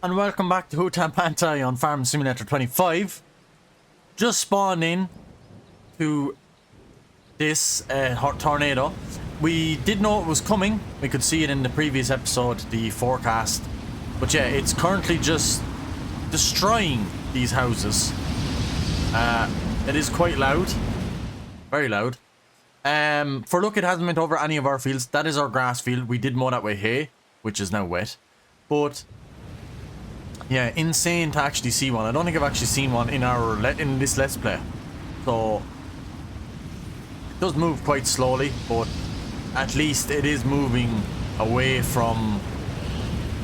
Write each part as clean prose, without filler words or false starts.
And welcome back to Hutan Pantai on Farm Simulator 25. Just spawned in to this tornado. We did know it was coming. We could see it in the previous episode, the forecast. But yeah, it's currently just destroying these houses. It is quite loud. Very loud. For look, it hasn't went over any of our fields. That is our grass field. We did mow that way hay, which is now wet. But yeah, insane to actually see one. I don't think I've actually seen one in this Let's Play. So it does move quite slowly, but at least it is moving away from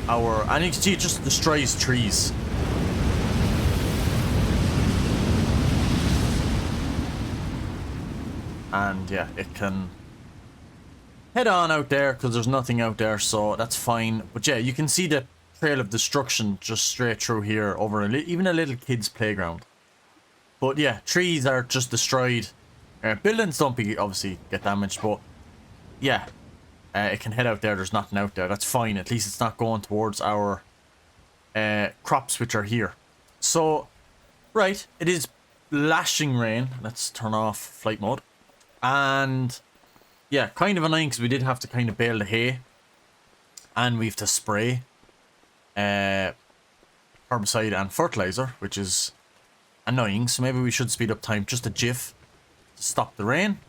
our, and you can see it just destroys trees. And yeah, it can head on out there because there's nothing out there, so that's fine. But yeah, you can see the trail of destruction just straight through here over even a little kid's playground. But yeah, trees are just destroyed. Buildings don't obviously get damaged, but yeah, it can head out there. There's nothing out there. That's fine. At least it's not going towards our crops, which are here. So, right, it is lashing rain. Let's turn off flight mode. And yeah, kind of annoying because we did have to kind of bale the hay, and we have to spray herbicide and fertilizer, which is annoying. So maybe we should speed up time just a jiff to stop the rain.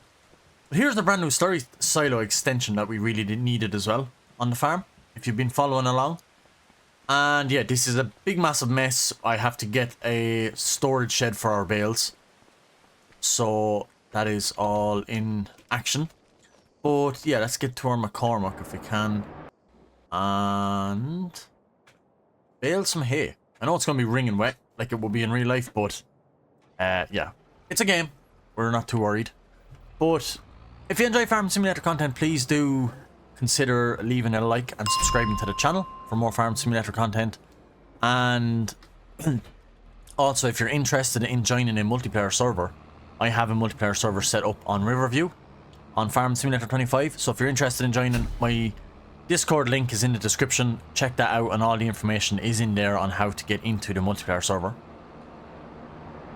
But here's the brand new silo extension that we really needed as well on the farm, if you've been following along. And yeah, this is a big massive mess. I have to get a storage shed for our bales, so that is all in action. But yeah, let's get to our McCormick if we can and bale some hay. I know it's going to be wringing wet like it would be in real life, but yeah, it's a game. We're not too worried. But if you enjoy Farm Simulator content, please do consider leaving a like and subscribing to the channel for more Farm Simulator content. And also, if you're interested in joining a multiplayer server, I have a multiplayer server set up on Riverview on Farm Simulator 25. So if you're interested in joining, my Discord link is in the description. Check that out, and all the information is in there on how to get into the multiplayer server.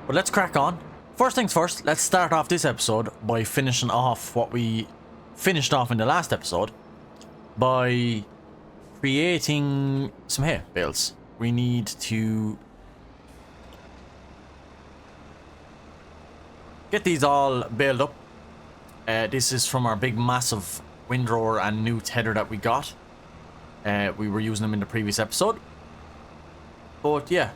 But let's crack on. First things first, let's start off this episode by finishing off what we finished off in the last episode by creating some hay bales. We need to get these all baled up. This is from our big massive windrower and new tether that we got. We were using them in the previous episode. But yeah,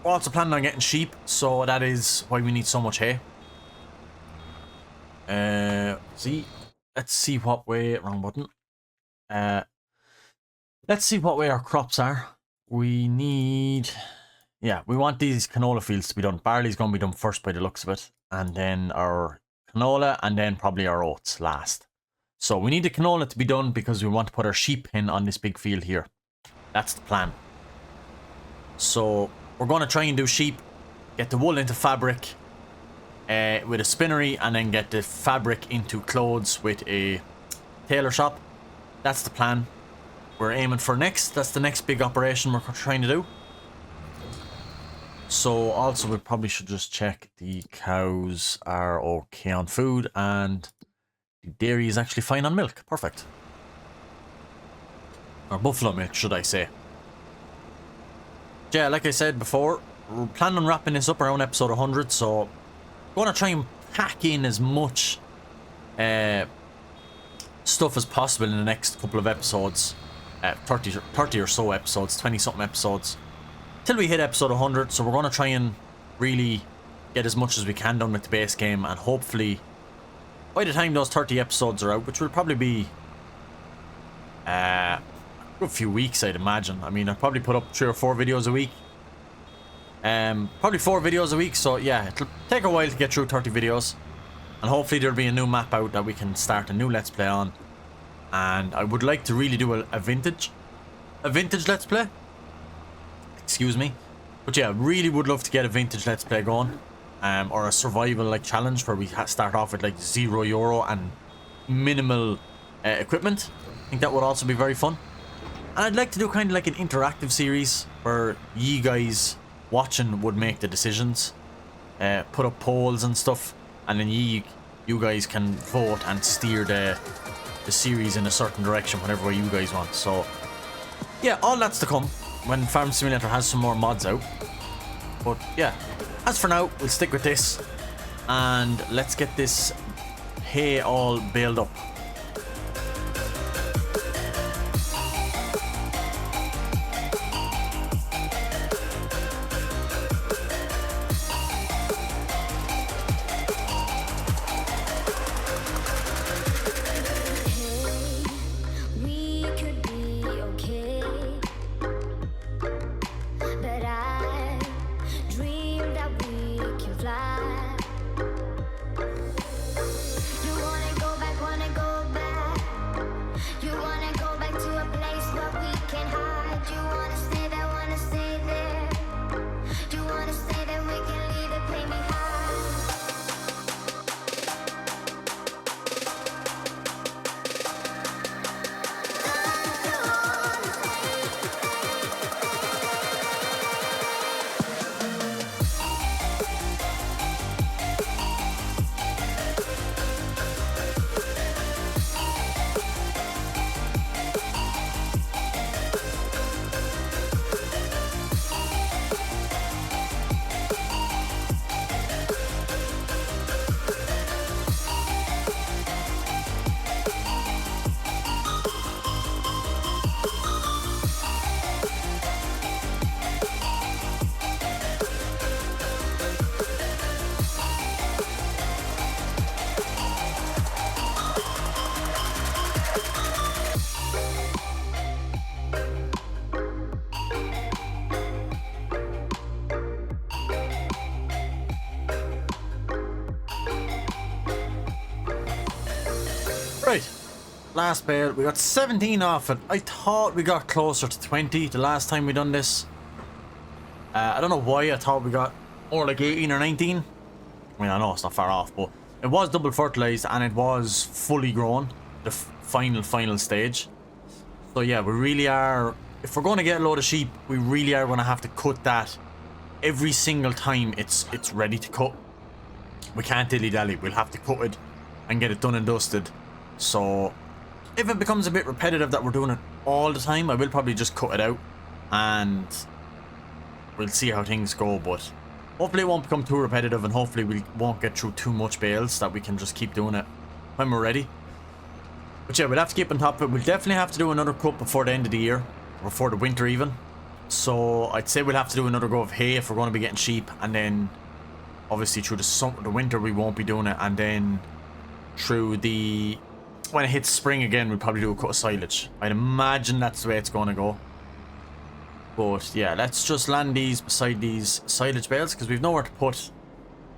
we're also planning on getting sheep, so that is why we need so much hay. Let's see what way, wrong button. Let's see what way our crops are. We need, yeah, we want these canola fields to be done. Barley's going to be done first by the looks of it, and then our canola, and then probably our oats last. So we need the canola to be done because we want to put our sheep pen on this big field here. That's the plan. So we're going to try and do sheep, get the wool into fabric with a spinnery, and then get the fabric into clothes with a tailor shop. That's the plan we're aiming for next. That's the next big operation we're trying to do. So also we probably should just check the cows are okay on food, and the dairy is actually fine on milk. Perfect. Or buffalo milk, should I say. Yeah, like I said before, we're planning on wrapping this up around episode 100, so I'm going to try and pack in as much stuff as possible in the next couple of episodes. 30 or so episodes, 20 something episodes, till we hit episode 100. So we're going to try and really get as much as we can done with the base game, and hopefully by the time those 30 episodes are out, which will probably be a good few weeks, I'd imagine. I mean, I'll probably put up 3 or 4 videos a week. Probably 4 videos a week, so yeah, it'll take a while to get through 30 videos. And hopefully there'll be a new map out that we can start a new Let's Play on. And I would like to really do a vintage Let's Play. Excuse me. But yeah, really would love to get a vintage Let's Play going. Or a survival like challenge where we start off with like €0 and minimal equipment. I think that would also be very fun. And I'd like to do kind of like an interactive series where you guys watching would make the decisions, put up polls and stuff, and then you guys can vote and steer the series in a certain direction, whatever way you guys want. So yeah, all that's to come when Farm Simulator has some more mods out. But yeah, as for now, we'll stick with this, and let's get this hay all baled up. Right, last bale, we got 17 off it. I thought we got closer to 20 the last time we done this. I don't know why I thought we got more like 18 or 19. I mean, I know it's not far off, but it was double fertilized and it was fully grown, the final stage. So yeah, we really are, if we're going to get a load of sheep, we really are going to have to cut that every single time it's ready to cut. We can't dilly-dally, we'll have to cut it and get it done and dusted. So if it becomes a bit repetitive that we're doing it all the time, I will probably just cut it out and we'll see how things go. But hopefully it won't become too repetitive, and hopefully we won't get through too much bales, that we can just keep doing it when we're ready. But yeah, we'll have to keep on top of it. We'll definitely have to do another cut before the end of the year, or before the winter even. So I'd say we'll have to do another go of hay if we're going to be getting sheep, and then obviously through the winter we won't be doing it, and then through the, when it hits spring again, we'll probably do a cut of silage. I'd imagine that's the way it's going to go. But yeah, let's just land these beside these silage bales, because we've nowhere to put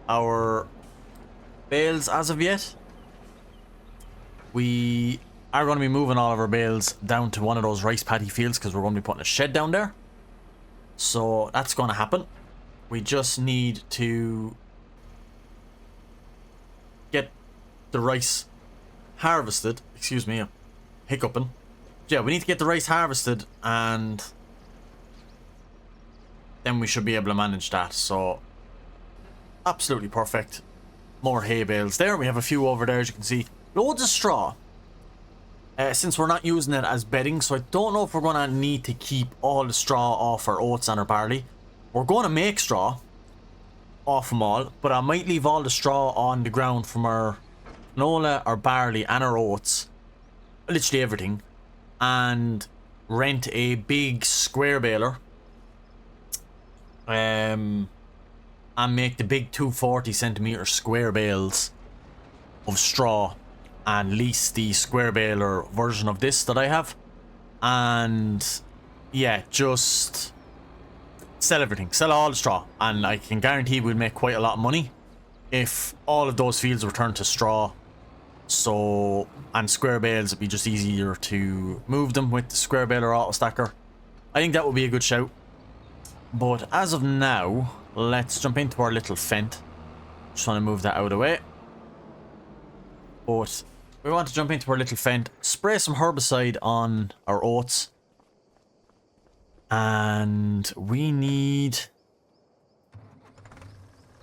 our bales as of yet. We are going to be moving all of our bales down to one of those rice paddy fields, because we're going to be putting a shed down there. So that's going to happen. We just need to get the rice harvested. Excuse me, I'm hiccuping. Yeah, we need to get the rice harvested, and then we should be able to manage that. So absolutely perfect. More hay bales there. We have a few over there, as you can see. Loads of straw. Since we're not using it as bedding, so I don't know if we're going to need to keep all the straw off our oats and our barley. We're going to make straw off them all, but I might leave all the straw on the ground from our canola, our barley and our oats, literally everything, and rent a big square baler and make the big 240cm square bales of straw, and lease the square baler version of this that I have, and yeah, just sell everything, sell all the straw, and I can guarantee we'll make quite a lot of money if all of those fields return to straw. So, and square bales, it'd be just easier to move them with the square baler auto stacker. I think that would be a good shout. But as of now, let's jump into our little fent. Just want to move that out of the way. But we want to jump into our little fent, spray some herbicide on our oats, And we need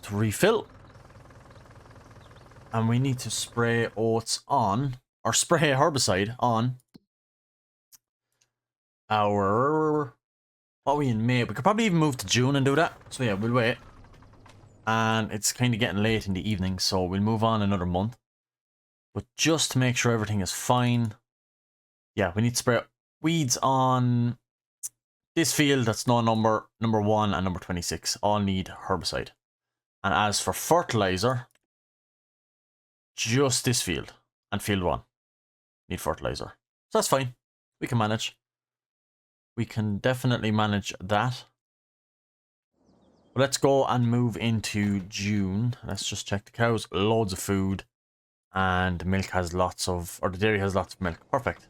to refill. And we need to spray oats on, or spray herbicide on our, what are we in May? We could probably even move to June and do that. So yeah, we'll wait. And it's kind of getting late in the evening, so we'll move on another month. But just to make sure everything is fine, yeah, we need to spray weeds on this field. That's no number 1 and number 26. All need herbicide. And as for fertilizer, just this field and field 1 need fertilizer. So that's fine. We can manage. We can definitely manage that. But let's go and move into June. Let's just check the cows. Loads of food. And the milk has lots of, or the dairy has lots of milk. Perfect.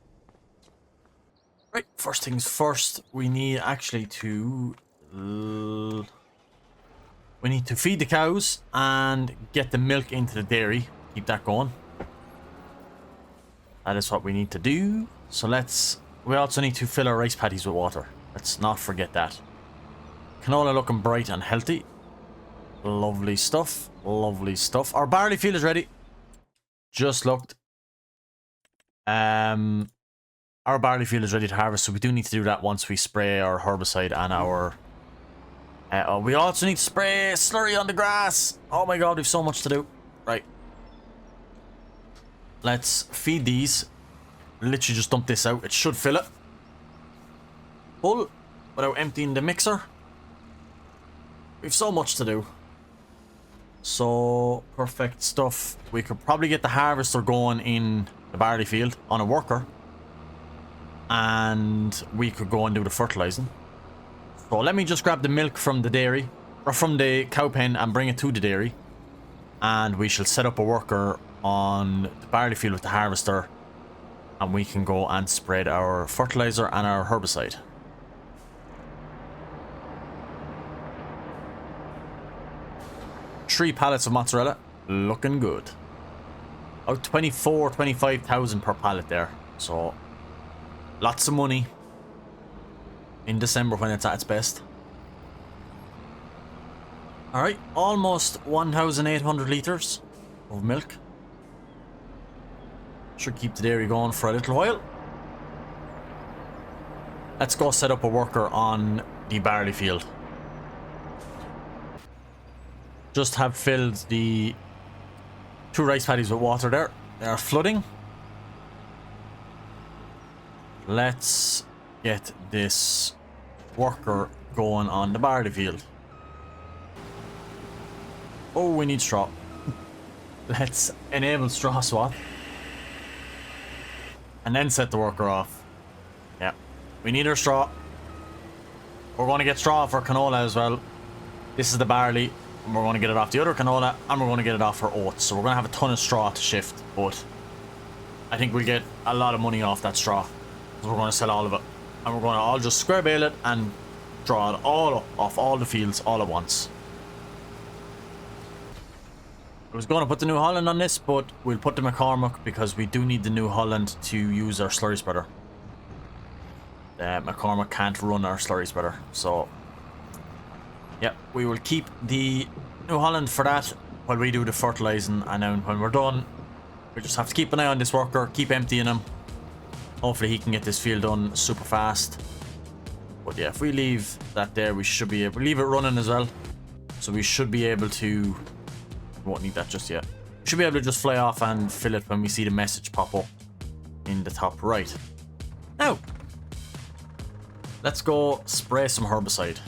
Right, first things first, we need actually to... we need to feed the cows and get the milk into the dairy. Keep that going. That is what we need to do. So let's... we also need to fill our rice paddies with water. Let's not forget that. Canola looking bright and healthy. Lovely stuff. Lovely stuff. Our barley field is ready. Just looked. Our barley field is ready to harvest, so we do need to do that once we spray our herbicide and our... we also need to spray slurry on the grass. Oh my god, we've so much to do. Right. Let's feed these. Literally just dump this out. It should fill it. Full. Without emptying the mixer. We've so much to do. So, perfect stuff. We could probably get the harvester going in the barley field on a worker. And we could go and do the fertilizing. So let me just grab the milk from the dairy, or from the cow pen, and bring it to the dairy. And we shall set up a worker on the barley field with the harvester. And we can go and spread our fertilizer and our herbicide. Three pallets of mozzarella. Looking good. About 25,000 per pallet there. So, lots of money. In December when it's at its best. Alright, almost 1,800 litres of milk. Should keep the dairy going for a little while. Let's go set up a worker on the barley field. Just have filled the 2 rice paddies with water there. They are flooding. Let's get this worker going on the barley field. Oh, we need straw. Let's enable straw swap. And then set the worker off. Yeah. We need our straw. We're going to get straw for canola as well. This is the barley. And we're going to get it off the other canola. And we're going to get it off for oats. So we're going to have a ton of straw to shift. But I think we'll get a lot of money off that straw. So we're going to sell all of it. And we're going to all just square bale it and draw it all up off all the fields all at once. I was going to put the New Holland on this, but we'll put the McCormick because we do need the New Holland to use our slurry spreader. McCormick can't run our slurry spreader, so yeah, we will keep the New Holland for that while we do the fertilizing, and then when we're done, we just have to keep an eye on this worker, keep emptying him. Hopefully he can get this field done super fast. But yeah, if we leave that there, we should be able to leave it running as well. So we should be able to... won't need that just yet. We should be able to just fly off and fill it when we see the message pop up in the top right. Now, let's go spray some herbicide.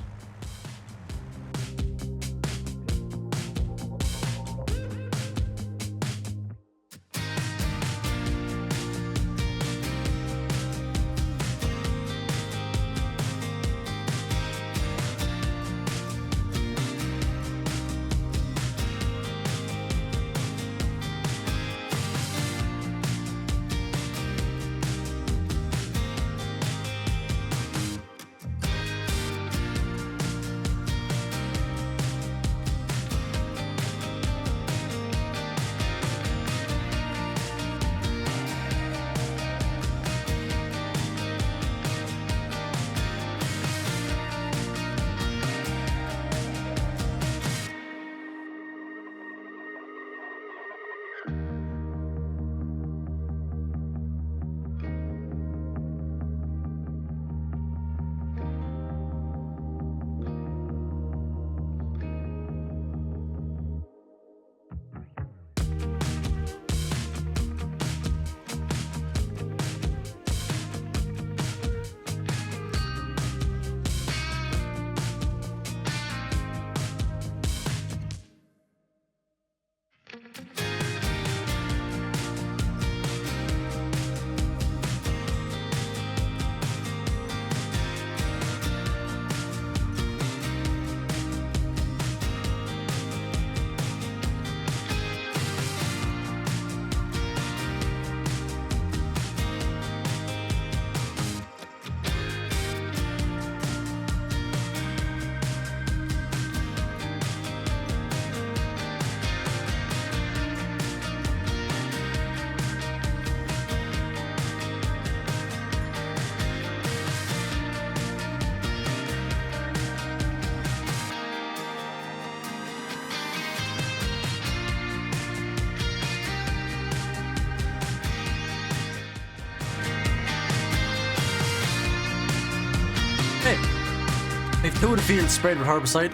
2 of the fields sprayed with herbicide.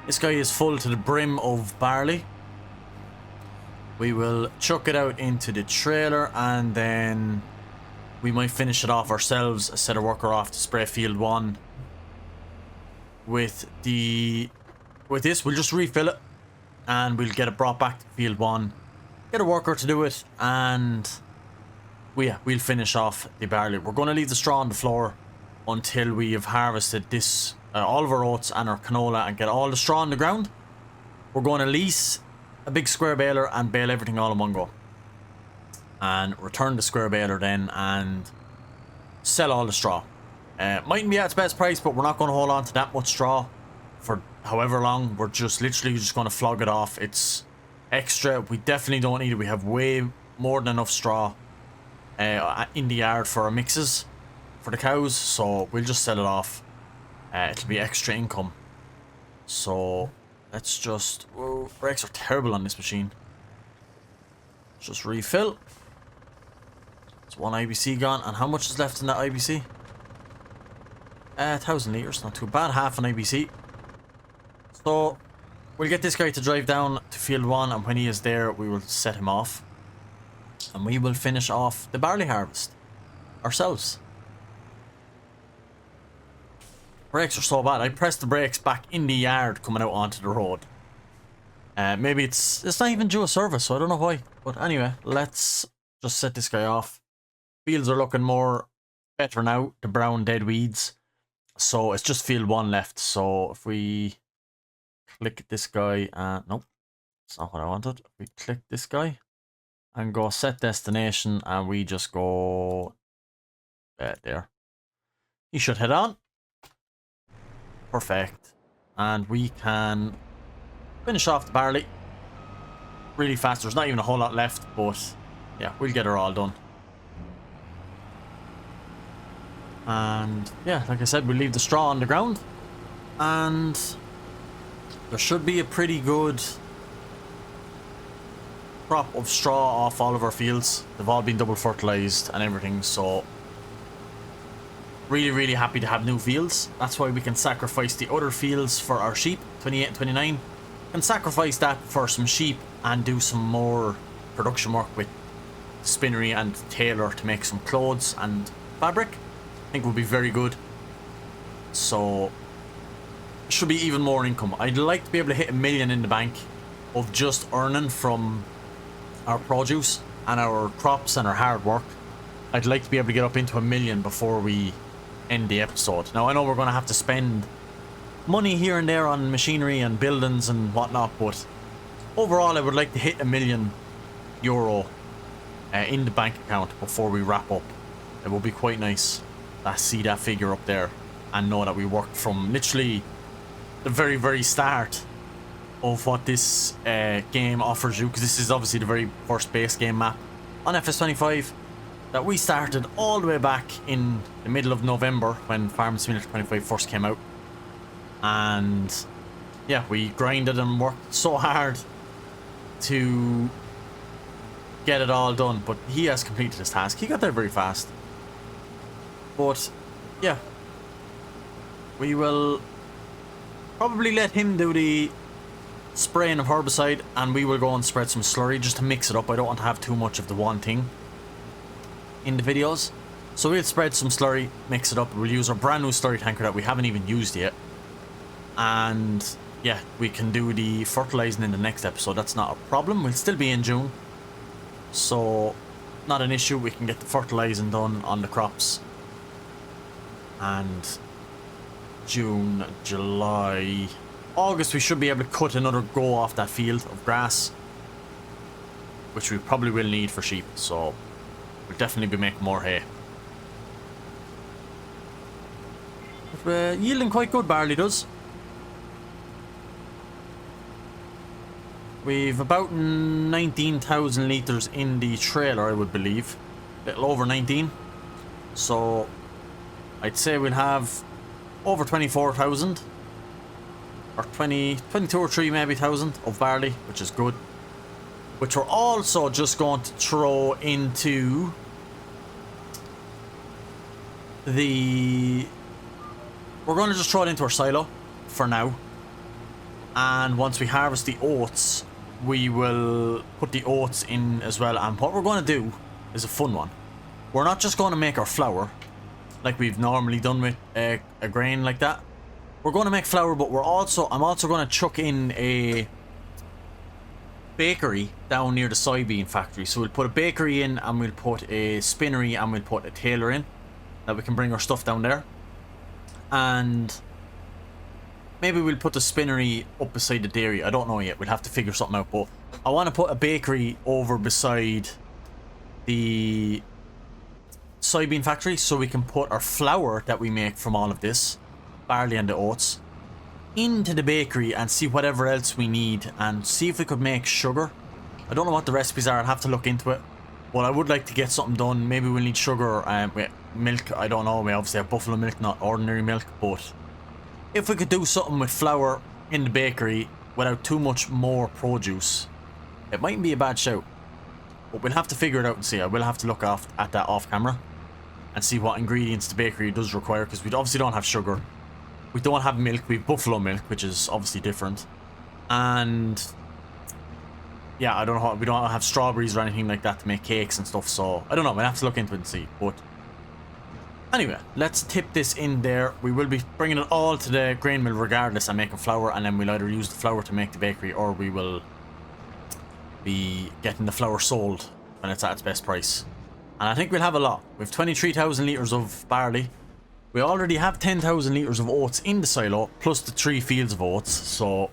This guy is full to the brim of barley. We will chuck it out into the trailer and then we might finish it off ourselves, set a worker off to spray field 1. With this, we'll just refill it and we'll get it brought back to field 1. Get a worker to do it and we'll finish off the barley. We're going to leave the straw on the floor until we have harvested this, all of our oats and our canola and get all the straw on the ground. We're going to lease a big square baler and bale everything all in one go. And return the square baler then and sell all the straw. Mightn't be at its best price, but we're not going to hold on to that much straw for however long. We're just literally just going to flog it off. It's extra. We definitely don't need it. We have way more than enough straw in the yard for our mixes for the cows, so we'll just sell it off. It'll be extra income. So let's just... Whoa, brakes are terrible on this machine. Let's just refill. It's 1 IBC gone, and how much is left in that IBC? 1,000 litres, not too bad, half an IBC. So we'll get this guy to drive down to field 1, and when he is there we will set him off and we will finish off the barley harvest ourselves. Brakes are so bad. I pressed the brakes back in the yard coming out onto the road. Maybe it's not even due a service, so I don't know why. But anyway, let's just set this guy off. Fields are looking more better now, the brown dead weeds. So it's just field 1 left. So if we click this guy, nope, that's not what I wanted. If we click this guy and go set destination and we just go there. He should head on. Perfect. And we can finish off the barley really fast. There's not even a whole lot left, but yeah, we'll get her all done. And yeah, like I said, we'll leave the straw on the ground and there should be a pretty good crop of straw off all of our fields. They've all been double fertilized and everything, so really happy to have new fields. That's why we can sacrifice the other fields for our sheep, 28 and 29. Can sacrifice that for some sheep and do some more production work with spinnery and tailor to make some clothes and fabric. I think will be very good. So should be even more income. I'd like to be able to hit 1 million in the bank of just earning from our produce and our crops and our hard work. I'd like to be able to get up into 1 million before we end the episode. Now I know we're going to have to spend money here and there on machinery and buildings and whatnot, but overall I would like to hit €1 million in the bank account before we wrap up. It will be quite nice to see that figure up there and know that we worked from literally the very start of what this game offers you, because this is obviously the very first base game map on FS25 that we started all the way back in the middle of November when Farming Simulator 25 first came out. And yeah, we grinded and worked so hard to get it all done, but he has completed his task. He got there very fast. But yeah, we will probably let him do the spraying of herbicide and we will go and spread some slurry just to mix it up. I don't want to have too much of the one thing in the videos, so we'll spread some slurry, mix it up. We'll use our brand new slurry tanker that we haven't even used yet, and yeah, we can do the fertilizing in the next episode. That's not a problem. We'll still be in June, so not an issue. We can get the fertilizing done on the crops. And June, July, August we should be able to cut another go off that field of grass, which we probably will need for sheep, so we'll definitely be making more hay. But yielding quite good, barley does. We've about 19,000 litres in the trailer, I would believe. A little over 19. So I'd say we'll have over 24,000. Or 22 or 3 maybe thousand of barley, which is good. Which we're also just going to throw into the we're going to just throw it into our silo for now. And once we harvest the oats, we will put the oats in as well. And what we're going to do is a fun one. We're not just going to make our flour like we've normally done with a grain like that. We're going to make flour, but I'm also going to chuck in a bakery down near the soybean factory. So we'll put a bakery in, and we'll put a spinnery, and we'll put a tailor in, that we can bring our stuff down there. And maybe we'll put the spinnery up beside the dairy. I don't know yet. We'll have to figure something out. But I want to put a bakery over beside the soybean factory, so we can put our flour that we make from all of this barley and the oats into the bakery and see whatever else we need, and see if we could make sugar. I don't know what the recipes are. I'll have to look into it. But I would like to get something done. Maybe we'll need sugar with milk. I don't know. We obviously have buffalo milk, not ordinary milk. But if we could do something with flour in the bakery without too much more produce, it mightn't be a bad shout. But we'll have to figure it out and see. I will have to look at that off camera and see what ingredients the bakery does require, because we obviously don't have sugar. We don't have milk. We have buffalo milk, which is obviously different. And yeah, I don't know. We don't have strawberries or anything like that to make cakes and stuff. So I don't know. We'll have to look into it and see. But anyway, let's tip this in there. We will be bringing it all to the grain mill regardless and making flour. And then we'll either use the flour to make the bakery, or we will be getting the flour sold when it's at its best price. And I think we'll have a lot. We have 23,000 litres of barley. We already have 10,000 litres of oats in the silo, plus the 3 fields of oats. So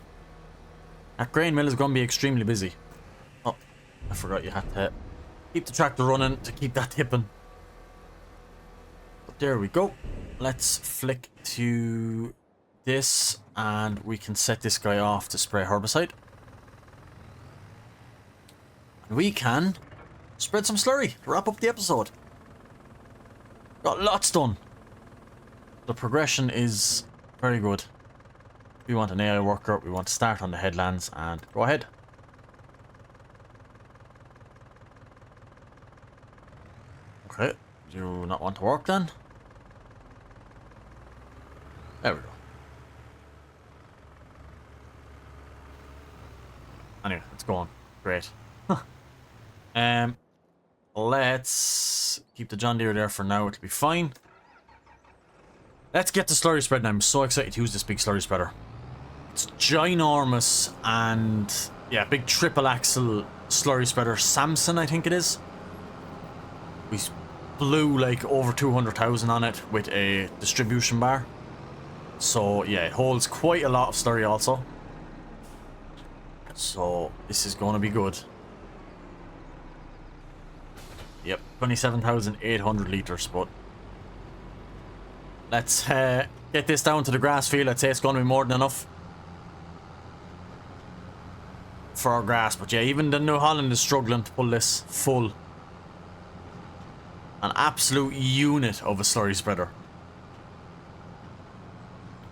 that grain mill is going to be extremely busy. Oh, I forgot you had to keep the tractor running to keep that tipping. But there we go. Let's flick to this, and we can set this guy off to spray herbicide. And we can spread some slurry to wrap up the episode. Got lots done. The progression is very good. We want an AI worker. We want to start on the headlands, and go ahead. Okay. Do you not want to work then? There we go. Anyway, it's going. Great. Let's keep the John Deere there for now. It'll be fine. Let's get the slurry spread now. I'm so excited to use this big slurry spreader. It's ginormous, and yeah, big triple axle slurry spreader. Samson, I think it is. We blew like over 200,000 on it with a distribution bar. So yeah, it holds quite a lot of slurry also. So this is going to be good. Yep, 27,800 litres, but let's get this down to the grass field. I'd say it's going to be more than enough for our grass. But yeah, even the New Holland is struggling to pull this full. An absolute unit of a slurry spreader.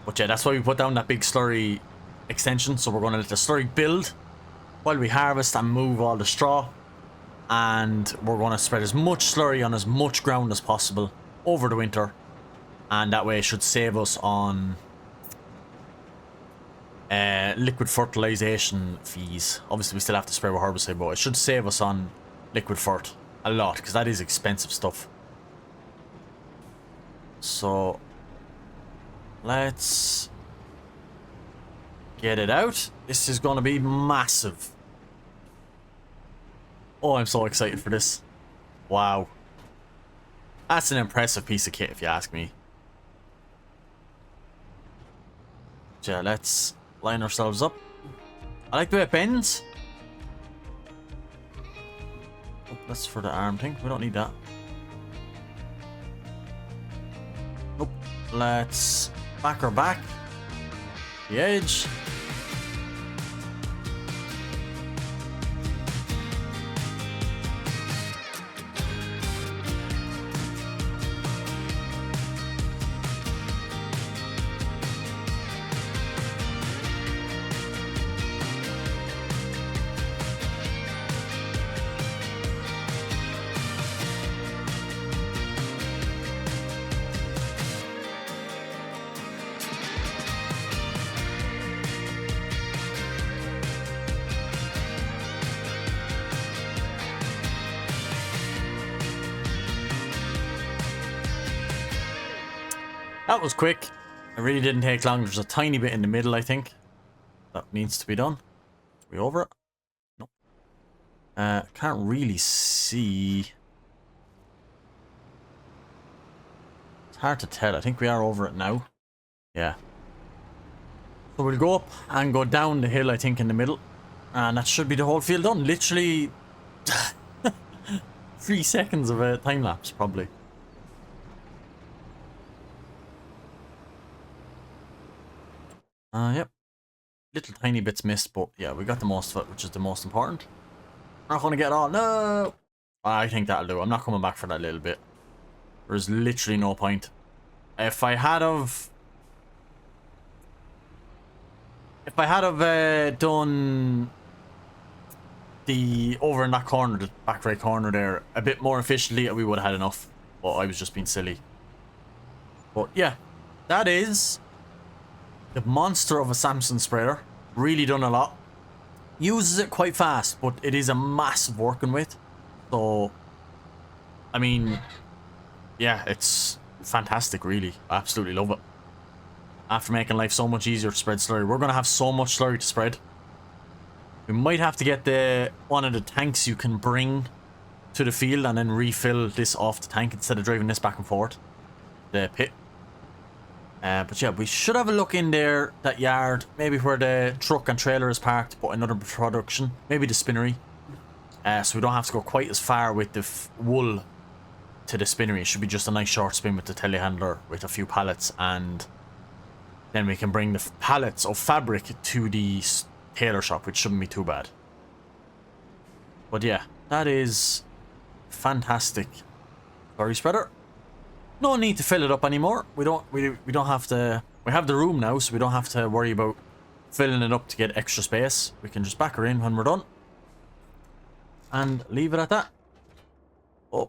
But yeah, that's why we put down that big slurry extension. So we're going to let the slurry build while we harvest and move all the straw. And we're going to spread as much slurry on as much ground as possible over the winter. And that way it should save us on liquid fertilization fees. Obviously we still have to spray with herbicide, but it should save us on liquid fert a lot, because that is expensive stuff. So let's get it out. This is going to be massive. Oh, I'm so excited for this. Wow. That's an impressive piece of kit, if you ask me. Yeah, let's line ourselves up. I like the way it bends. Oh, that's for the arm thing. We don't need that. Nope. Let's back her back. The edge. That was quick. It really didn't take long. There's a tiny bit in the middle, I think, that needs to be done. Are we over it? Nope. Can't really see. It's hard to tell. I think we are over it now. Yeah. So we'll go up and go down the hill, I think, in the middle. And that should be the whole field done. Literally 3 seconds of a time lapse, probably. Yep. Little tiny bits missed, but yeah, we got the most of it, which is the most important. I'm not going to get it all. No! I think that'll do. I'm not coming back for that little bit. There's literally no point. If I had of done the over in that corner, the back right corner there, a bit more efficiently, we would have had enough. But I was just being silly. But yeah, that is the monster of a Samsung spreader. Really done a lot. Uses it quite fast, but it is a massive working with. So, I mean, yeah, it's fantastic, really. I absolutely love it. After making life so much easier to spread slurry, we're going to have so much slurry to spread. We might have to get one of the tanks you can bring to the field and then refill this off the tank instead of driving this back and forth. The pit. But yeah, we should have a look in there, that yard, maybe where the truck and trailer is parked, but another production, maybe the spinnery. So we don't have to go quite as far with the wool to the spinnery. It should be just a nice short spin with the telehandler with a few pallets, and then we can bring the pallets of fabric to the tailor shop, which shouldn't be too bad. But yeah, that is fantastic. Slurry spreader. No need to fill it up anymore. We don't have to. We have the room now, so we don't have to worry about filling it up to get extra space. We can just back her in when we're done and leave it at that. Oh.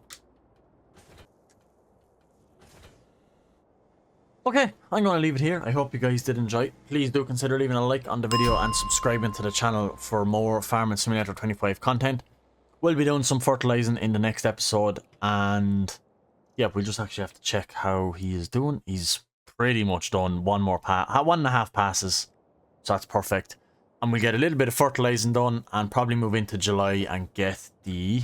Okay, I'm going to leave it here. I hope you guys did enjoy. Please do consider leaving a like on the video and subscribing to the channel for more Farming Simulator 25 content. We'll be doing some fertilizing in the next episode, and yeah, we just actually have to check how he is doing. He's pretty much done one more pass, 1.5 passes, so that's perfect. And we'll get a little bit of fertilizing done and probably move into July and get the...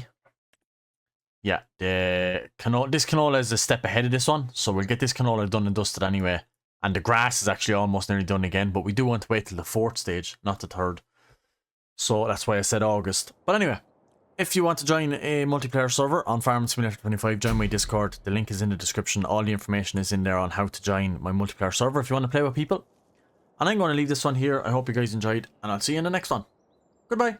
Yeah, this canola is a step ahead of this one, so we'll get this canola done and dusted anyway. And the grass is actually almost nearly done again, but we do want to wait till the 4th stage, not the 3rd. So that's why I said August. But anyway, if you want to join a multiplayer server on Farming Simulator 25, join my Discord. The link is in the description. All the information is in there on how to join my multiplayer server if you want to play with people. And I'm going to leave this one here. I hope you guys enjoyed, and I'll see you in the next one. Goodbye.